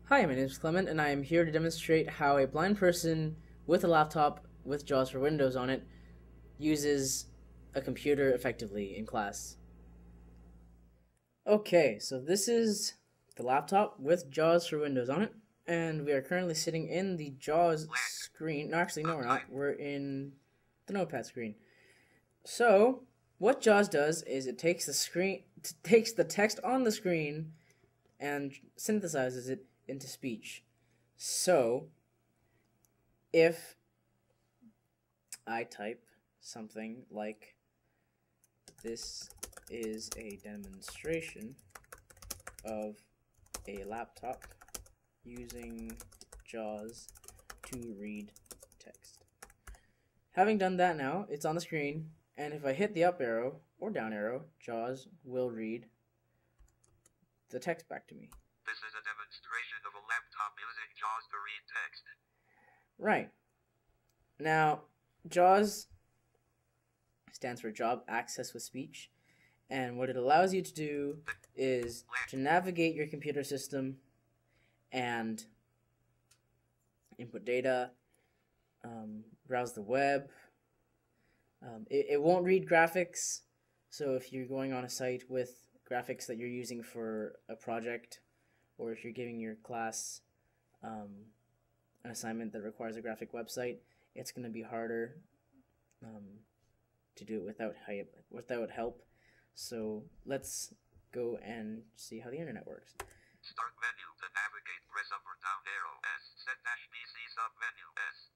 Hi, my name is Clement, and I am here to demonstrate how a blind person with a laptop with JAWS for Windows on it uses a computer effectively in class. Okay, so this is the laptop with JAWS for Windows on it, and we are currently sitting in the JAWS screen. No, actually, no, we're not. We're in the Notepad screen. So, what JAWS does is it takes the text on the screen and synthesizes it into speech. So, if I type something like, "This is a demonstration of a laptop using JAWS to read text." Having done that now, it's on the screen, and if I hit the up arrow or down arrow, JAWS will read the text back to me. This is a demonstration of a laptop using JAWS to read text. Right. Now, JAWS stands for Job Access with Speech, and what it allows you to do is to navigate your computer system and input data, browse the web. It won't read graphics, so if you're going on a site with graphics that you're using for a project, or if you're giving your class an assignment that requires a graphic website, it's going to be harder to do it without help. So let's go and see how the internet works. Start menu to navigate, press up or down arrow S. Set-PC sub-menu S.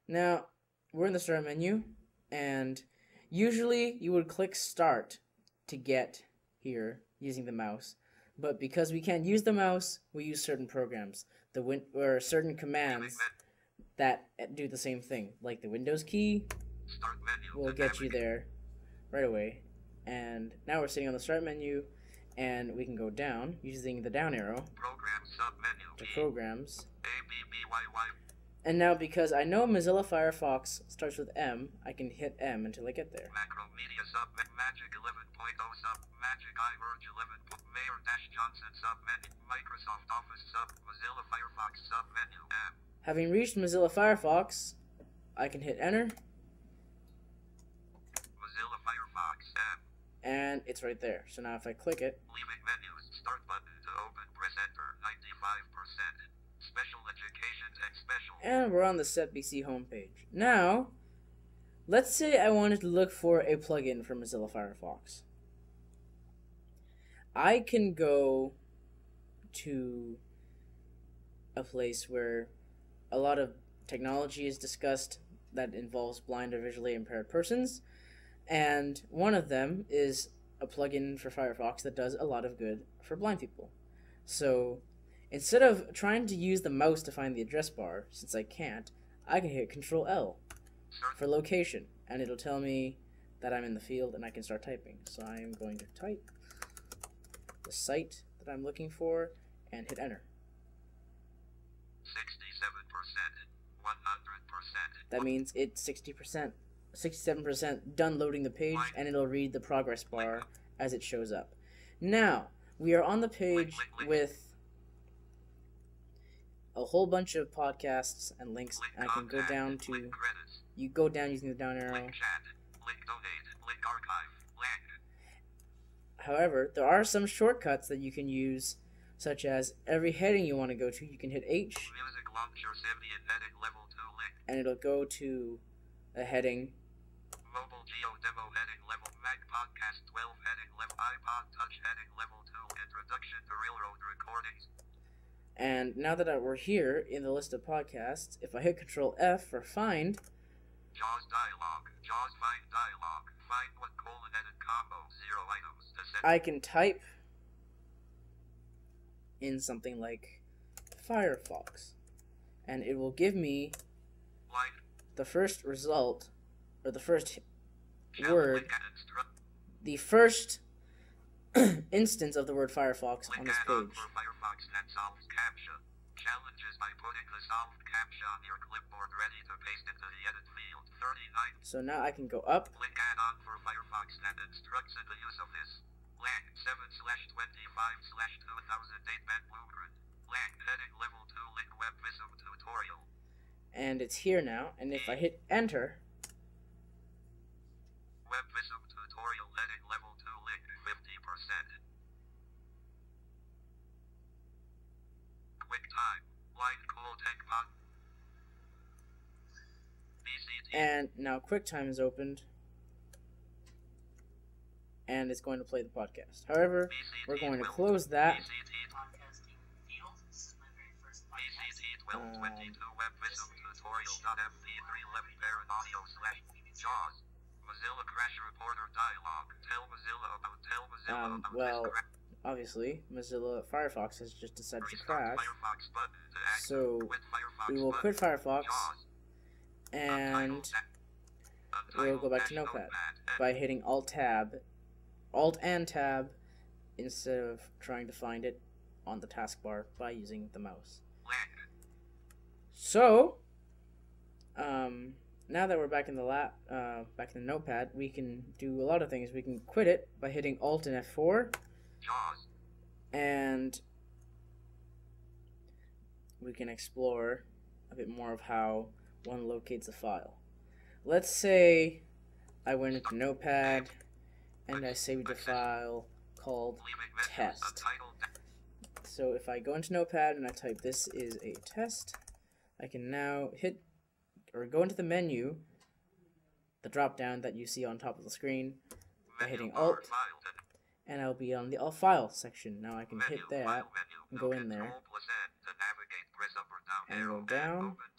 Now, we're in the start menu, and usually you would click start to get here using the mouse. But because we can't use the mouse, we use certain programs, or certain commands that do the same thing, like the Windows key will get you there right away. And now we're sitting on the start menu, and we can go down using the down arrow to programs. And now, because I know Mozilla Firefox starts with M, I can hit M until I get there. Macromedia sub Magic 11.0 sub Magic iVerge 11. Mayor Johnson sub menu Microsoft Office sub Mozilla Firefox sub menu M. Having reached Mozilla Firefox, I can hit enter. Mozilla Firefox M. And it's right there. So now if I click it, leaving menus, start button to open, press enter, 95%. Special education text special. And we're on the SetBC homepage. Now, let's say I wanted to look for a plugin for Mozilla Firefox. I can go to a place where a lot of technology is discussed that involves blind or visually impaired persons, and one of them is a plugin for Firefox that does a lot of good for blind people. So instead of trying to use the mouse to find the address bar, since I can't, I can hit Control L for location, and it'll tell me that I'm in the field and I can start typing. So I am going to type the site that I'm looking for and hit enter. 67%, 100%. That means it's 67% done loading the page, and it'll read the progress bar as it shows up. Now, we are on the page with a whole bunch of podcasts and links, and I can go down to, you go down using the down arrow. However, there are some shortcuts that you can use, such as every heading you want to go to, you can hit H, and it'll go to a heading. Mobile Geo Demo heading level, Mac Podcast 12 heading level, iPod Touch heading level 2, Introduction to Railroad Recordings. And now that we're here in the list of podcasts, if I hit Control F for find, JAWS dialog, JAWS find dialog, find what colon edit combo, 0 items. I can type in something like Firefox, and it will give me the first result, or the first word, the first instance of the word Firefox on this page. Challenges by putting the solved captcha on your clipboard ready to paste into the edit field. 39. So now I can go up. Link add-on for Firefox that instructs in the use of this. Lang 7/25/2008 band blueprint. Lang heading level and it's here now. And if I hit enter, WebVisum tutorial edit level 2 link 50%. QuickTime. Line cool tech mod. BCT. and now QuickTime is opened, and it's going to play the podcast. However, we're going to close that. BCT podcasting field. This is my very first podcast. BCT 1222 WebVisum tutorial.mp3 11 parent audio / JAWS. Mozilla Crash Reporter dialog. Tell Mozilla about Well, this obviously, Mozilla Firefox has just decided to Restart crash, Firefox button to access. so Quit Firefox we will button. quit Firefox, JAWS. and we'll go back to Notepad Notepad. by hitting Alt and Tab, instead of trying to find it on the taskbar by using the mouse. So, now that we're back in the back in the Notepad, we can do a lot of things. We can quit it by hitting Alt and F4, JAWS. and we can explore a bit more of how one locates a file. Let's say I went into Notepad and I saved a file called Leaving menus test. untitled. So if I go into Notepad and I type "this is a test," I can now go into the menu, the drop down that you see on top of the screen, by Menu hitting bar Alt, file to and I'll be on the All File section. Now I can hit menu, that file menu. and go in Control there plus N to navigate. Press up or down and arrow. go down Open,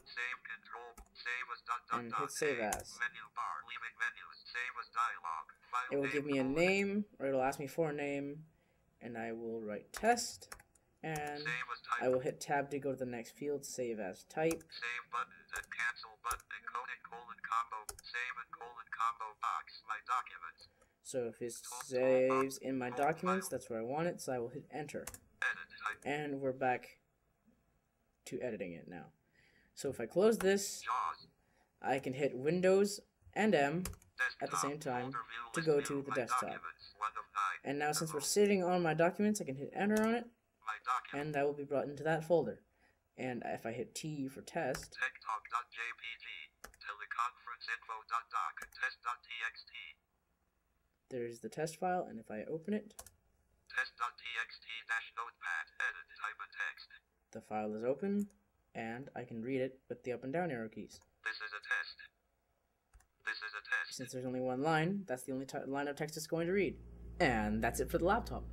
save control. Save as and hit Save As. Menu bar. Leaving menus. Save as dialog. File It will give me a name, or it'll ask me for a name, and I will write test, and Save as type. I will hit Tab to go to the next field, Save As Type. Save button and cancel button. Encoding combo. Save and combo box. My documents. So if it saves in my documents, that's where I want it, so I will hit enter. Edit type. And we're back to editing it now. So if I close this, JAWS. I can hit Windows and M at the Desktop. same time Folder view to list go view. to the My desktop. documents. 1 of 9. And now since we're sitting on my documents, I can hit enter on it, My documents. and I will be brought into that folder. And if I hit T for test, TechTalk.jpg. Teleconferenceinfo.doc. Test.txt. there's the test file, and if I open it, Test.txt-notepad. Edit type of text. the file is open, and I can read it with the up and down arrow keys. This is a test. This is a test. Since there's only one line, that's the only line of text it's going to read. And that's it for the laptop.